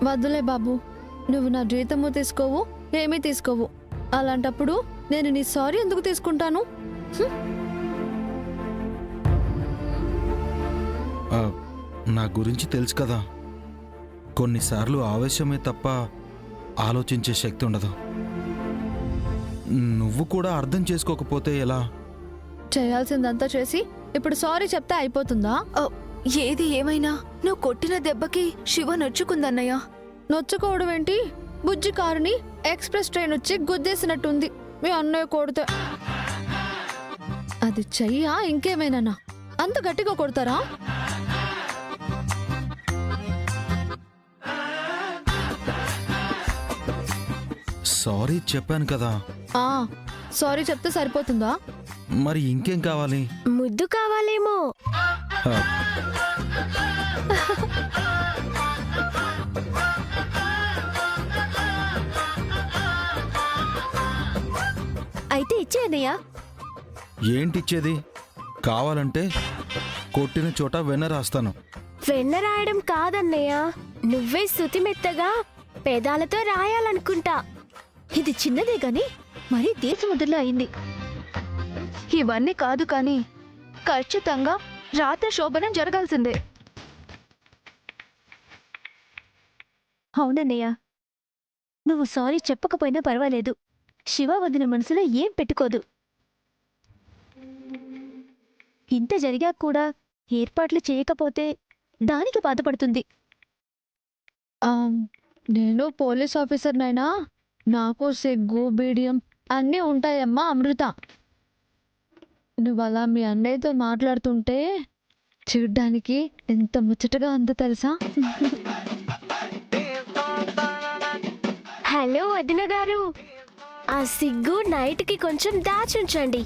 వద్దులే బాబు, నువ్వు నా జీతము తీసుకోవు, ఏమీ తీసుకోవు. అలాంటప్పుడు నేను నీ సారీ ఎందుకు తీసుకుంటాను? నా గురించి తెలుసు కదా, కొన్నిసార్లు ఆవేశమే తప్ప ఆలోచించే శక్తి ఉండదు. నువ్వు కూడా అర్థం చేసుకోకపోతే ఎలా? చేయాల్సిందంతా చేసి ఇప్పుడు సారీ చెప్తే అయిపోతుందా? ఏది ఏమైనా నువ్వు కొట్టిన దెబ్బకి శివ నొచ్చుకుందన్నయ్య. నొచ్చుకోవడం ఏంటి? బుజ్జి కారుని ఎక్స్ప్రెస్ ట్రైన్ వచ్చి గుద్దేసినట్టుంది మీ అన్నయ్య కొడితే. అది చెయ్యా ఇంకేమైనా? అంత గట్టిగా కొడతారా? సారీ చెప్పాను కదా. సారీ చెప్తే సరిపోతుందా? మరి ఇంకేం కావాలి? ముద్దు కావాలేమో. ఆ, అయితే ఇచ్చే అన్నయ్య. ఏంటిచ్చేది? కావాలంటే కొట్టిన చోట వెన్న రాస్తాను. వెన్న రాయడం కాదన్నయ్య, నువ్వే శృతిమెత్తగా పేదాలతో రాయాలనుకుంటా. ఇది చిన్నదే గాని మరీ దేశముద్రలో అయింది. ఇవన్నీ కాదు కానీ ఖచ్చితంగా రాత్రి శోభనం జరగాల్సిందే. అవునన్నయ్య, నువ్వు సారీ చెప్పకపోయినా పర్వాలేదు. శివ వదిన మనసులో ఏం పెట్టుకోదు. ఇంత జరిగా కూడా ఏర్పాట్లు చేయకపోతే దానికి బాధపడుతుంది. నేను పోలీస్ ఆఫీసర్నైనా నాకు సిగ్గు బీడియం అన్నీ ఉంటాయమ్మా అమృత. నువ్వు అలా మీ అన్నయ్యతో మాట్లాడుతుంటే చూడ్డానికి ఎంత ముచ్చటగా ఉందో తెలుసా? హలో వదిన గారు, ఆ సిగ్గు నైట్కి కొంచెం దాచుంచండి.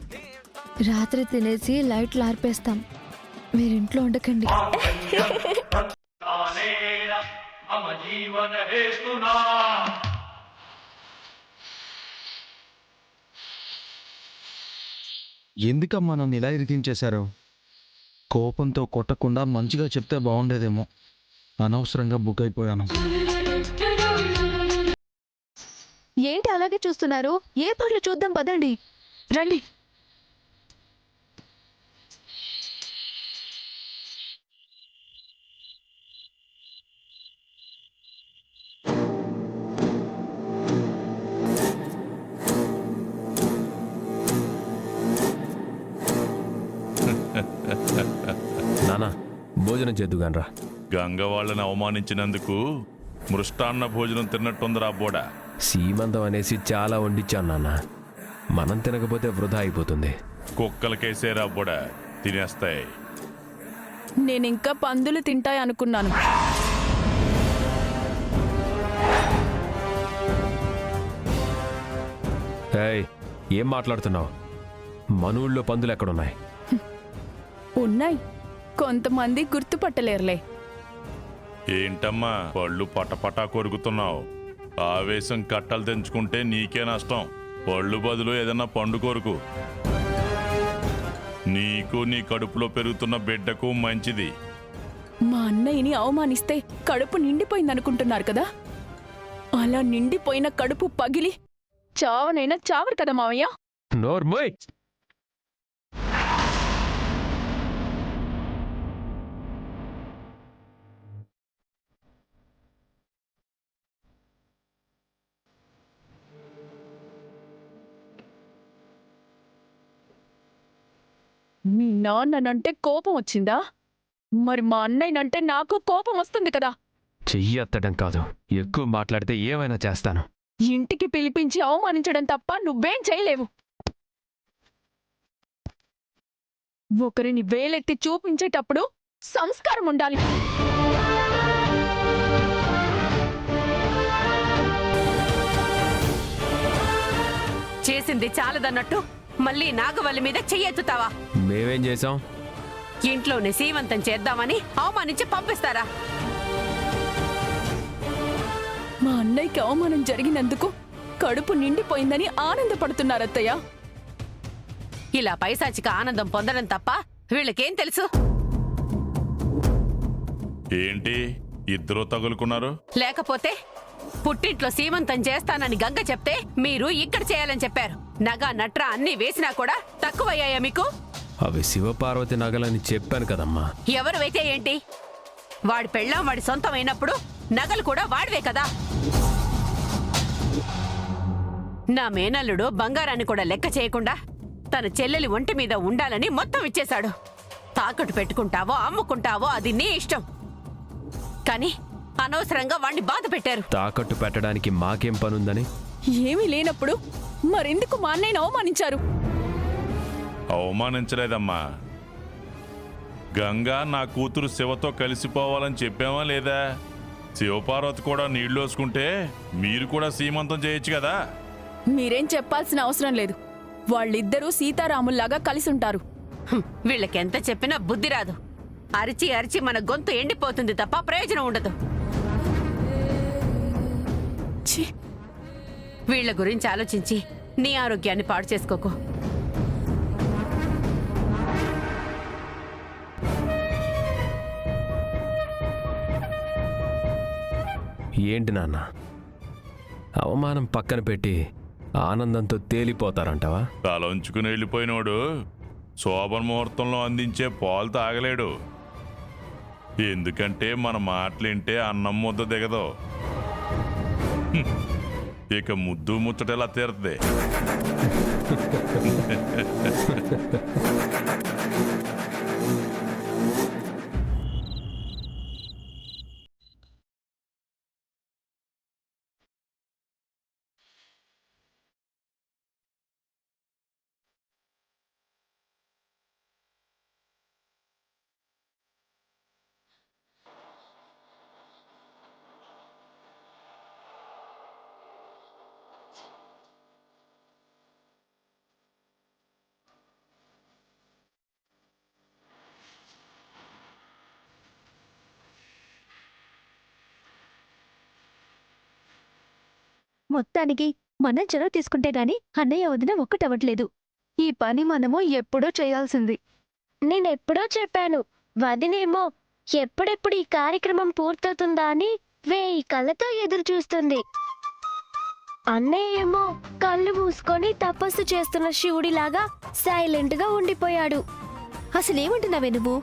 రాత్రి తినేసి లైట్లు ఆర్పేస్తాం, మీరింట్లో ఉండకండి. ఎందుకమ్మా నన్ను ఇలా ఇరికించేశారు? కోపంతో కొట్టకుండా మంచిగా చెప్తే బాగుండేదేమో. అనవసరంగా బుక్ అయిపోయాను. ఏంటి అలాగే చూస్తున్నారు? ఏ పనులు చూద్దాం పదండి, రండి. నానా భోజనం చేద్దుగానరా. గంగ వాళ్ళని అవమానించినందుకు మృష్టాన్న భోజనం తిన్నట్టుందిరా బోడా. సీమంతం అనేసి చాలా వండిచ్చాను నాన్న. మనం తినకపోతే వృధా అయిపోతుంది. కుక్కలకేసేరా బోడా, తినేస్తాయి. నేనింకా పందులు తింటాయి అనుకున్నాను. ఏయ్, ఏం మాట్లాడుతున్నావు? మన ఊళ్ళో పందులు ఎక్కడున్నాయి? ఉన్నాయి, కొంతమంది గుర్తుపట్టలేరులే. ఏంటమ్మా పళ్ళు పటపటా కొరుకుతున్నావు? ఆవేశం కట్టలు తెంచుకుంటే నీకే నష్టం. పళ్ళు బదులు ఏదన్నా పండు కొరుకు. నీకు నీ కడుపులో పెరుగుతున్న బిడ్డకు మంచిది. మా అన్నయ్యని అవమానిస్తే కడుపు నిండిపోయిందనుకుంటున్నారు కదా? అలా నిండిపోయిన కడుపు పగిలి చావనైనా చావరు కదా మావయ్య. నోర్మోయ్. మీ నాన్ననంటే కోపం వచ్చిందా? మరి మా అన్నయ్యనంటే నాకు కోపం వస్తుంది కదా. చెయ్యి ఎత్తడం కాదు, ఎక్కువ మాట్లాడితే ఏమైనా చేస్తాను. ఇంటికి పిలిపించి అవమానించడం తప్ప నువ్వేం చేయలేవు. ఒకరిని వేలెత్తి చూపించేటప్పుడు సంస్కారం ఉండాలి. చేసింది చాలదన్నట్టు మళ్ళీ నాగవల్లి మీద చెయ్యెత్తుతావా? మేమేం చేశాం? ఇంట్లోనే సీమంతం చేద్దామని అవమానించి పంపిస్తారా? మా అన్నయ్యకి అవమానం జరిగినందుకు కడుపు నిండిపోయిందని ఆనందపడుతున్నారత్తయ్య. ఇలా పైశాచిక ఆనందం పొందడం తప్ప వీళ్ళకేం తెలుసు? ఏంటి ఇద్దరూ తగులుకున్నారు? లేకపోతే పుట్టింట్లో సీమంతం చేస్తానని గంగ చెప్తే మీరు ఇక్కడ చేయాలని చెప్పారు. నగ నట్ర అన్ని వేసినా కూడా తక్కువయ్యాయా మీకు? అవి శివపార్వతి నగలని చెప్పాను కదమ్మా. ఎవరు అయితే ఏంటి? వాడి పెళ్ళాం వాడి సొంతం అయినప్పుడు నగలు కూడా వాడివే కదా. నా మేనల్లుడు బంగారాన్ని కూడా లెక్క చేయకుండా తన చెల్లెలి ఒంటి మీద ఉండాలని మొత్తం ఇచ్చేశాడు. తాకట్టు పెట్టుకుంటావో అమ్ముకుంటావో అది నీ ఇష్టం, కానీ అనవసరంగా వాణ్ణి బాధ పెట్టారు. తాకట్టు పెట్టడానికి మాకేం పనుందని? ఏమీ లేనప్పుడు మరెందుకు మా అన్నయ్యను అవమానించారు? అవమానించలేదమ్మా. గంగా నా కూతురు శివతో కలిసిపోవాలని చెప్పామా లేదా? శివపార్వతి కూడా నీళ్లు వేసుకుంటే మీరు కూడా సీమంతం చేయొచ్చు కదా. మీరేం చెప్పాల్సిన అవసరం లేదు. వాళ్ళిద్దరూ సీతారాముల్లాగా కలిసుంటారు. వీళ్ళకెంత చెప్పినా బుద్ధి రాదు. అరిచి అరిచి మన గొంతు ఎండిపోతుంది తప్ప ప్రయోజనం ఉండదు. ఛీ! వీళ్ళ గురించి ఆలోచించి నీ ఆరోగ్యాన్ని పాడు చేసుకోకు. ఏంటి నాన్న, అవమానం పక్కన పెట్టి ఆనందంతో తేలిపోతారంటావా? తలంచుకుని వెళ్ళిపోయినోడు శోభన ముహూర్తంలో అందించే పాలు తాగలేడు. ఎందుకంటే మన మాటలింటే అన్నం ముద్ద దిగదు. ఇక ముద్దు ముచ్చటలా తీరుతుంది. మొత్తానికి మనం చొరవ తీసుకుంటే గాని అన్నయ్య వదిన ఒక్కటవ్వట్లేదు. ఈ పని మనము ఎప్పుడో చేయాల్సింది. నేనెప్పుడో చెప్పాను. వదినేమో ఎప్పుడెప్పుడు ఈ కార్యక్రమం పూర్తవుతుందా అని 1000 కళ్ళతో ఎదురు చూస్తుంది. అన్నయ్య ఏమో కళ్ళు మూసుకొని తపస్సు చేస్తున్న శివుడిలాగా సైలెంట్ గా ఉండిపోయాడు. అసలేమంటున్నావే నువ్వు?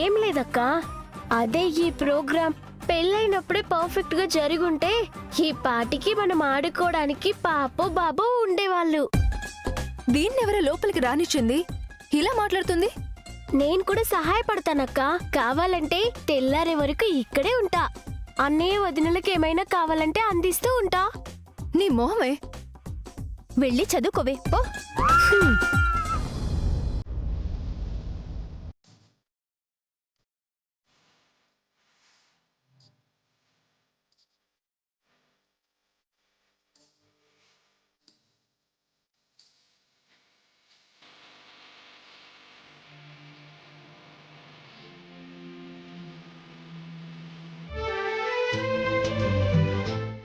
ఏం లేదక్కా, అదే ఈ ప్రోగ్రాం పెళ్ళైనప్పుడే పర్ఫెక్ట్ గా జరుగుంటే ఈ పాటికి మనం ఆడుకోవడానికి పాపో బాబో ఉండేవాళ్ళు. దీన్నెవరో లోపలికి రానిచ్చింది? ఇలా మాట్లాడుతుంది. నేను కూడా సహాయపడతానక్కా. కావాలంటే తెల్లారే వరకు ఇక్కడే ఉంటా. అన్నయ్య వదినలకు ఏమైనా కావాలంటే అందిస్తూ ఉంటా. నీ మొహమే. వెళ్ళి చదువుకోవే పో.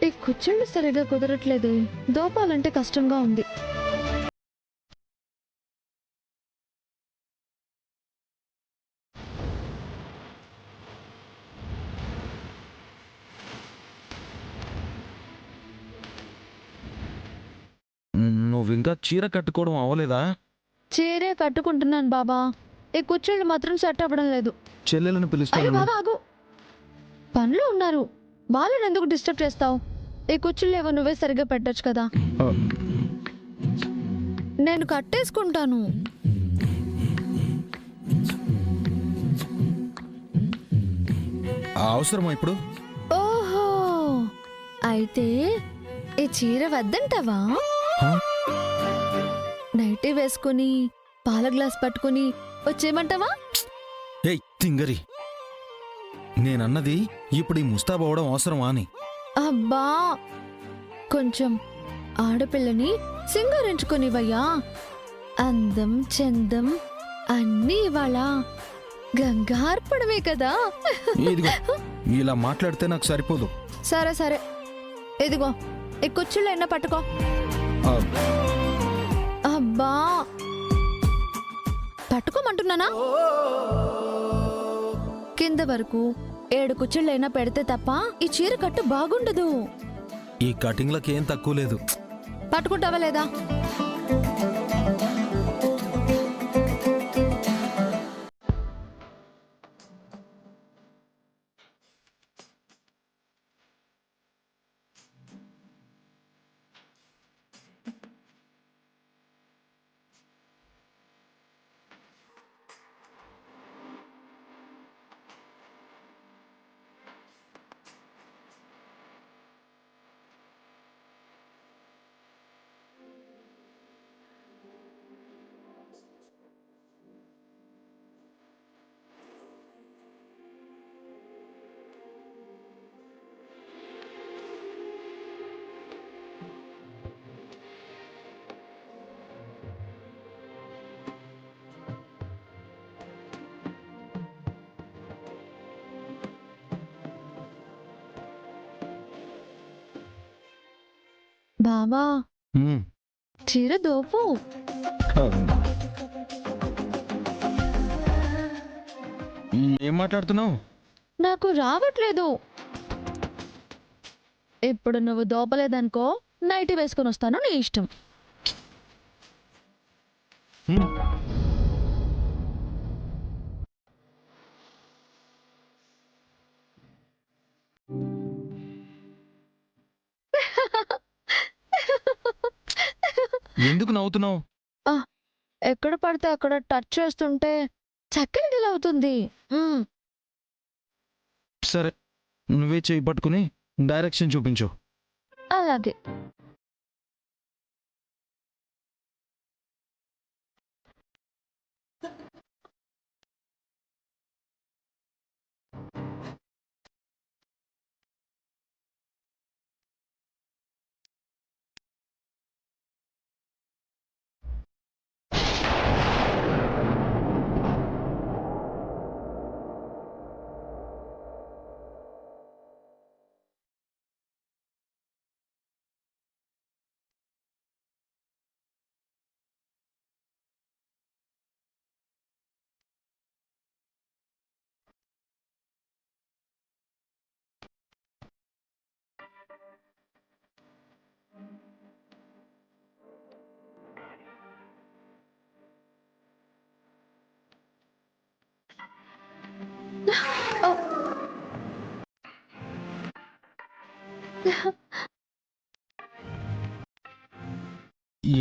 ఈ కుచ్చుళ్ళు సరిగా కుదరట్లేదు. దోపాలంటే కష్టంగా ఉంది. నువ్వు ఇంకా చీర కట్టుకోవడం అవ్వలేదా? చీరే కట్టుకుంటున్నాను బాబా. ఈ కుచ్చుళ్ళు మాత్రం సెట్ అవ్వడం లేదు. చెల్లెలను అయ్యో పిలుస్తాను. బాబా ఆగు. పనులు ఉన్నారు. వాళ్ళని ఎందుకు డిస్టర్బ్ చేస్తావు? ఈ కుచ్చుళ్ళు ఏవో నువ్వే సరిగ్గా పెట్టొచ్చు కదా. నేను కట్టేసుకుంటాను. అవసరమా ఇప్పుడు? ఓహో, అయితే ఈ చీర వద్దంటావా? నైటీ వేసుకుని పాల గ్లాస్ పట్టుకుని వచ్చేయమంటావా? ఏయ్ తింగరి, నేనన్నది ఇప్పుడు ఈ ముస్తాబవడం అవసరమా అని. అబ్బా, కొంచెం ఆడపిల్లని సింగారించుకునివయ్యా. అందం చందం అన్నీ ఇవాళ గంగార్పణమే కదా. ఇదిగో ఇలా మాట్లాడితే నాకు సరిపోదు. సరే సరే, ఇదిగో ఈ కుచ్చుళ్ళు ఎన్న పట్టుకో. ఆ, అబ్బా, పట్టుకోమంటున్నానా? కింద వరకు 7 కుచ్చిళ్ళైనా పెడితే తప్ప ఈ చీర కట్టు బాగుండదు. ఈ కటింగ్లకి ఏం తక్కువ లేదు. పట్టుకుంటావా లేదా? బావా, ఉమ్, చీర దోపు. ఏం మాట్లాడుతున్నావు? నాకు రావట్లేదు. ఇప్పుడు నువ్వు దోపలేదనుకో, నైట్ వేసుకొని వస్తాను, నీ ఇష్టం. ఎందుకు నవ్వుతున్నావు? ఎక్కడ పడితే అక్కడ టచ్ చేస్తుంటే చక్కని డీల్ అవుతుంది. సరే, నువ్వే చేయి పట్టుకుని డైరెక్షన్ చూపించు. అలాగే.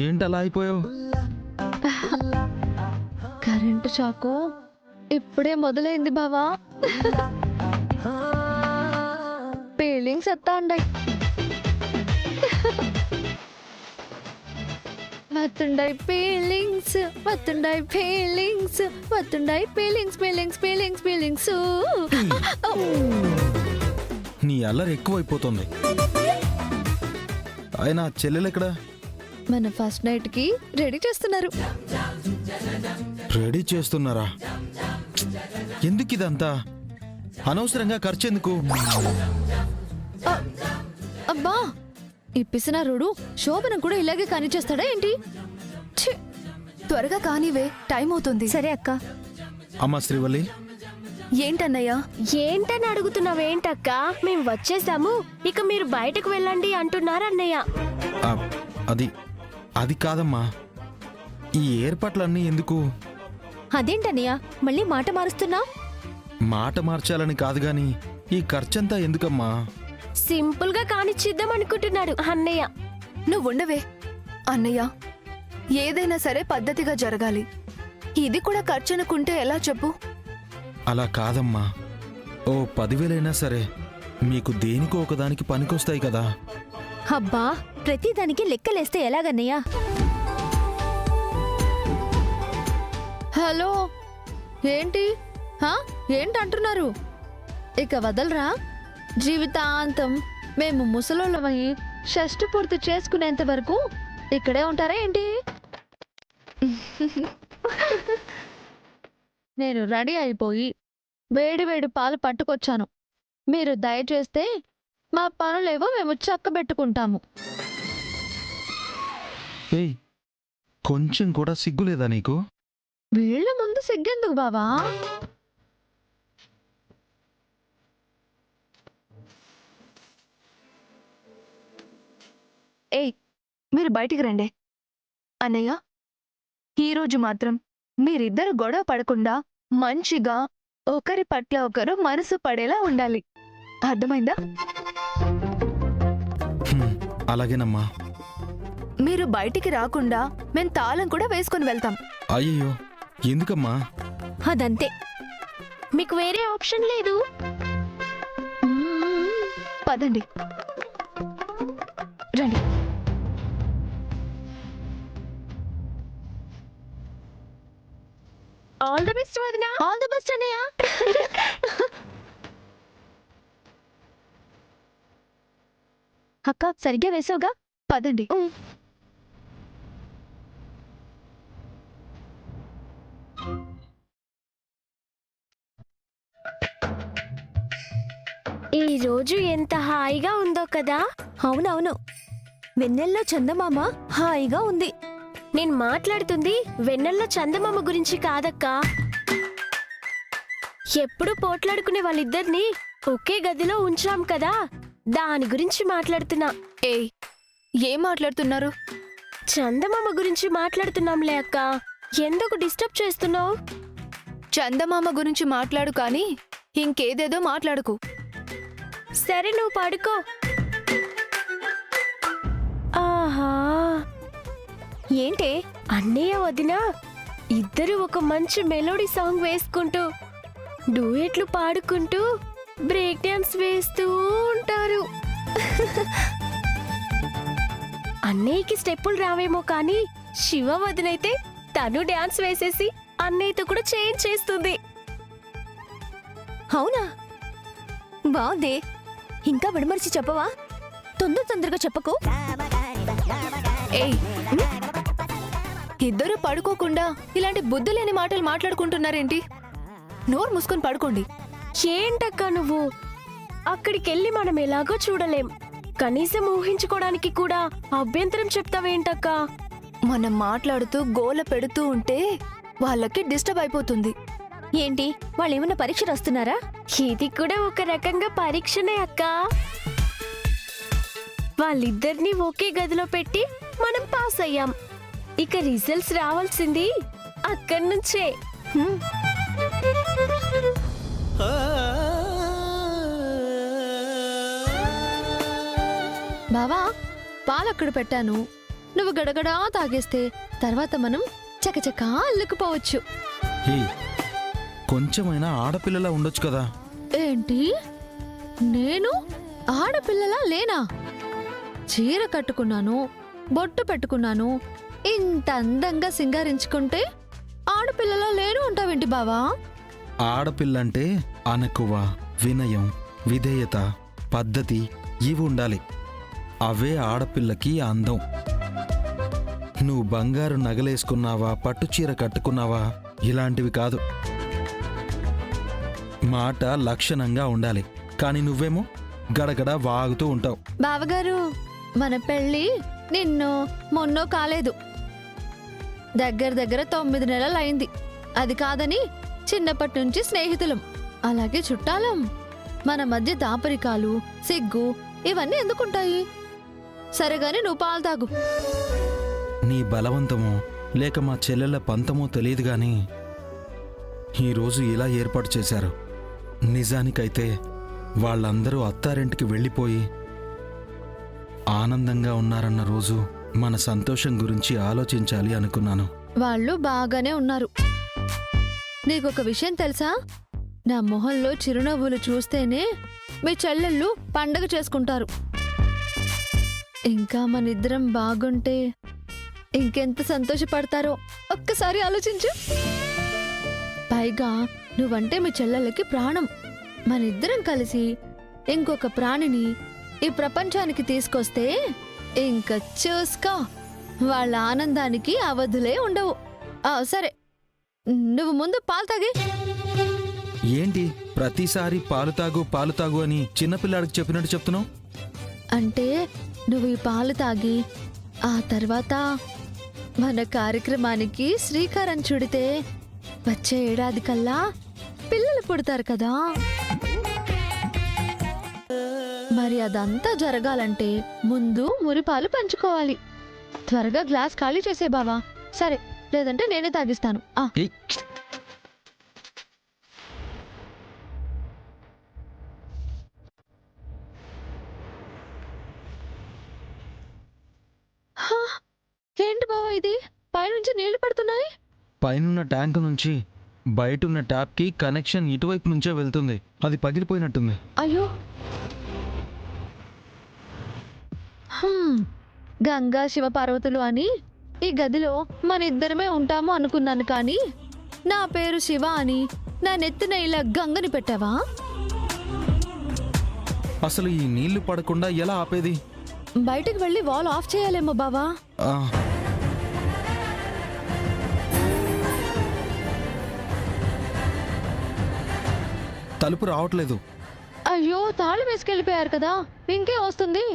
ఏంటి అలా అయిపోయావు? కరెంటు షాకు ఇప్పుడే మొదలైంది బావా. ఫీలింగ్స్ ఎత్తా ఉండాయి. వత్తుండాయి ఫీలింగ్స్, వత్తుండాయి ఫీలింగ్స్, వత్తుండాయి ఫీలింగ్స్, ఫీలింగ్స్, ఫీలింగ్స్, ఫీలింగ్స్. నీ అల్లరి ఎక్కువైపోతుంది. ఆయన చెల్లెలు ఎక్కడా? మన ఫస్ట్ నైట్ కి రెడీ చేస్తున్నారు. రెడీ చేస్తున్నారా? ఎందుకు ఇదంతా? అనవసరంగా ఖర్చు ఎందుకు? అబ్బా, ఈ పిసినారుడు శోభనం కూడా ఇలాగే కానిచేస్తాడా ఏంటి? ఛీ! త్వరగా కానివే, టైం అవుతుంది. సరే అక్క. అమ్మా శ్రీవల్లి, ఏంటన్నయ్యా? ఏంటని అడుగుతున్నావేంటక్క? మేం వచ్చేసాము, ఇక మీరు బయటకు వెళ్ళండి అంటున్నారన్నయ్య. ఆ, అది కాదమ్మా. ఈ ఏర్పాట్లన్నీ ఎందుకు? అదేంటన్నయ్యా మళ్ళీ మాట మారుస్తున్నా? మాట మార్చాలని కాదు గాని ఈ ఖర్చంతా ఎందుకమ్మా? సింపుల్ గా కానిచ్చిద్దాం అనుకుంటున్నాడు అన్నయ్య. నువ్వుండవే అన్నయ్య, ఏదైనా సరే పద్ధతిగా జరగాలి. ఇది కూడా ఖర్చనుకుంటే ఎలా చెప్పు? అలా కాదమ్మా. ఓ 10,000 సరే, మీకు దేనికో ఒకదానికి పనికొస్తాయి కదా. అబ్బా, ప్రతిదానికి లెక్కలేస్తే ఎలాగన్నయ్యా? హలో, ఏంటి ఏంటంటున్నారు? ఇక వదలరా? జీవితాంతం మేము ముసలోళ్ళమయ్యి షష్టి పూర్తి చేసుకునేంత వరకు ఇక్కడే ఉంటారా ఏంటి? నేను రెడీ అయిపోయి వేడి వేడి పాలు పట్టుకొచ్చాను. మీరు దయచేస్తే మా పనులేవో మేము చక్కబెట్టుకుంటాము. ఏయ్, కొంచెం కూడా సిగ్గులేదా నీకు? వీళ్ళ ముందు సిగ్గెందుకు బావా? ఏయ్ మీరు బయటికి రండి. అన్నయ్య, ఈరోజు మాత్రం మీరిద్దరు గొడవ పడకుండా మంచిగా ఒకరి పట్ల ఒకరు మనసు పడేలా ఉండాలి. అర్థమైందా? అలాగేనమ్మా. మీరు బయటికి రాకుండా మేం తాళం కూడా వేసుకొని వెళ్తాం. అయ్యో, ఎందుకమ్మా? అదంతే, మీకు వేరే ఆప్షన్ లేదు. పదండి, రండి. ఆల్ ది బెస్ట్ వదినా. ఆల్ ది బెస్ట్ అన్నయ్య. అక్క సరిగ్గా వేసావుగా? పదండి. ఈ రోజు ఎంత హాయిగా ఉందో కదా. అవునవును, వెన్నెల్లో చందమామ హాయిగా ఉంది. నేను మాట్లాడుతుంది వెన్నెల్లో చందమామ గురించి కాదక్కా. ఎప్పుడు పోట్లాడుకునే వాళ్ళిద్దరిని ఒకే గదిలో ఉంచాం కదా, దాని గురించి మాట్లాడుతున్నా. ఏయ్, ఏం మాట్లాడుతున్నారు? చందమామ గురించి మాట్లాడుతున్నాంలే అక్క. ఎందుకు డిస్టర్బ్ చేస్తున్నావు? చందమామ గురించి మాట్లాడు కానీ ఇంకేదేదో మాట్లాడుకు. సరే, నువ్వు పడుకో. ఆహా, ఏంటే? అన్నయ్య వదినా ఇద్దరు ఒక మంచి మెలోడీ సాంగ్ వేసుకుంటూ డూయెట్లు పాడుకుంటూ బ్రేక్ డాన్స్ వేస్తూ ఉంటారు. అన్నయ్యకి స్టెప్పులు రావేమో కానీ శివ వదినైతే తను డాన్స్ వేసేసి అన్నయ్యతో కూడా చేంజ్ చేస్తుంది. అవునా? బాగుంది. ఇంకా విడమర్చి చెప్పవా? తొందరగా చెప్పకు. ఏయ్, ఇద్దరు పడుకోకుండా ఇలాంటి బుద్ధి లేని మాటలు మాట్లాడుకుంటున్నారేంటి? నోరు మూసుకొని పడుకోండి. ఏంటక్క నువ్వు? అక్కడికెళ్ళి మనం ఎలాగో చూడలేం, కనీసం ఊహించుకోవడానికి కూడా అభ్యంతరం చెప్తావేంటక్క? మనం మాట్లాడుతూ గోల పెడుతూ ఉంటే వాళ్ళకి డిస్టర్బ్ అయిపోతుంది. ఏంటి, వాళ్ళు ఏమన్నా పరీక్ష రాస్తున్నారా? ఇది కూడా ఒక రకంగా పరీక్షనే అక్క. వాళ్ళిద్దరినీ ఒకే గదిలో పెట్టి మనం పాస్ అయ్యాం. ఇక రిజల్ట్స్ రావాల్సింది అక్కడి నుంచే. బావా, పాలక్కడ పెట్టాను, నువ్వు గడగడా తాగేస్తే తర్వాత మనం చకచకా అల్లుకుపోవచ్చు. హే, కొంచెమైనా ఆడపిల్లలా ఉండొచ్చు కదా. ఏంటి, నేను ఆడపిల్లలా లేనా? చీర కట్టుకున్నాను, బొట్టు పెట్టుకున్నాను, ఇంత అందంగా సింగారించుకుంటే ఆడపిల్లలా లేను ఉంటావేంటి బావా? ఆడపిల్లంటే అనకువ, వినయం, విధేయత, పద్ధతి ఇవి ఉండాలి. అవే ఆడపిల్లకి అందం. నువ్వు బంగారు నగలేసుకున్నావా, పట్టుచీర కట్టుకున్నావా, ఇలాంటివి కాదు. మాట లక్షణంగా ఉండాలి. కానీ నువ్వేమో గడగడ వాగుతూ ఉంటావు. బావగారు, మన పెళ్ళి నిన్నో మొన్నో కాలేదు, దగ్గర 9 నెలలు అయింది. అది కాదని చిన్నప్పటి నుంచి స్నేహితులం, అలాగే చుట్టాలం. మన మధ్య దాపరికాలు, సిగ్గు ఇవన్నీ ఎందుకుంటాయి? సరేగాని నువ్వు పాలు తాగు. నీ బలవంతమో లేక మా చెల్లెళ్ళ పంతమో తెలియదు గాని ఈరోజు ఇలా ఏర్పాటు చేశారు. నిజానికైతే వాళ్ళందరూ అత్తారింటికి వెళ్ళిపోయి ఆనందంగా ఉన్నారన్న రోజు మన సంతోషం గురించి ఆలోచించాలి అనుకున్నాను. వాళ్ళు బాగానే ఉన్నారు. నీకొక విషయం తెలుసా? నా మొహంలో చిరునవ్వులు చూస్తేనే మీ చెల్లెళ్ళు పండగ చేసుకుంటారు. ఇంకా మనిద్దరం బాగుంటే ఇంకెంత సంతోషపడతారో ఒక్కసారి ఆలోచించు. పైగా నువ్వంటే మీ చెల్లెళ్ళకి ప్రాణం. మనిద్దరం కలిసి ఇంకొక ప్రాణిని ఈ ప్రపంచానికి తీసుకొస్తే ఇంక చూసుకో, వాళ్ళ ఆనందానికి అవధులే ఉండవు. సరే, నువ్వు ముందు పాలు తాగి. ఏంటి ప్రతిసారి పాలు తాగు అని చిన్నపిల్లాడికి చెప్పినట్టు చెప్తున్నావు? అంటే నువ్వు ఈ పాలు తాగి ఆ తర్వాత మన కార్యక్రమానికి శ్రీకారం చుడితే వచ్చే ఏడాది కల్లా పిల్లలు పుడతారు కదా. మరి అదంతా జరగాలంటే ముందు మురిపాలు పంచుకోవాలి. త్వరగా గ్లాస్ ఖాళీ చేసే బావా. సరే, లేదంటే నేనే తాగిస్తాను. ఏయ్, హా, ఏంటి బావా ఇది? పైనుంచి నీళ్లు పడుతున్నాయి. పైనున్న ట్యాంక్ నుంచి బయటున్న ట్యాప్కి కనెక్షన్ ఇటువైపు నుంచే వెళ్తుంది. అది పగిలిపోయినట్టుంది. అయ్యో. గంగా శివపార్వతులు అని ఈ గదిలో మన ఇద్దరమే ఉంటాము అనుకున్నాను, కానీ నా పేరు శివ అని నా నెత్తిన ఇలా గంగని పెట్టావా? అసలు ఈ నీళ్లు పడకుండా ఎలా ఆపేది? బయటకు వెళ్ళి వాల్ ఆఫ్ చేయాలేమో బావా. ఆ, తలుపు రావట్లేదు. అయ్యో, తాళం వేసుకెళ్ళిపోయారు కదా, ఇంకే వస్తుంది.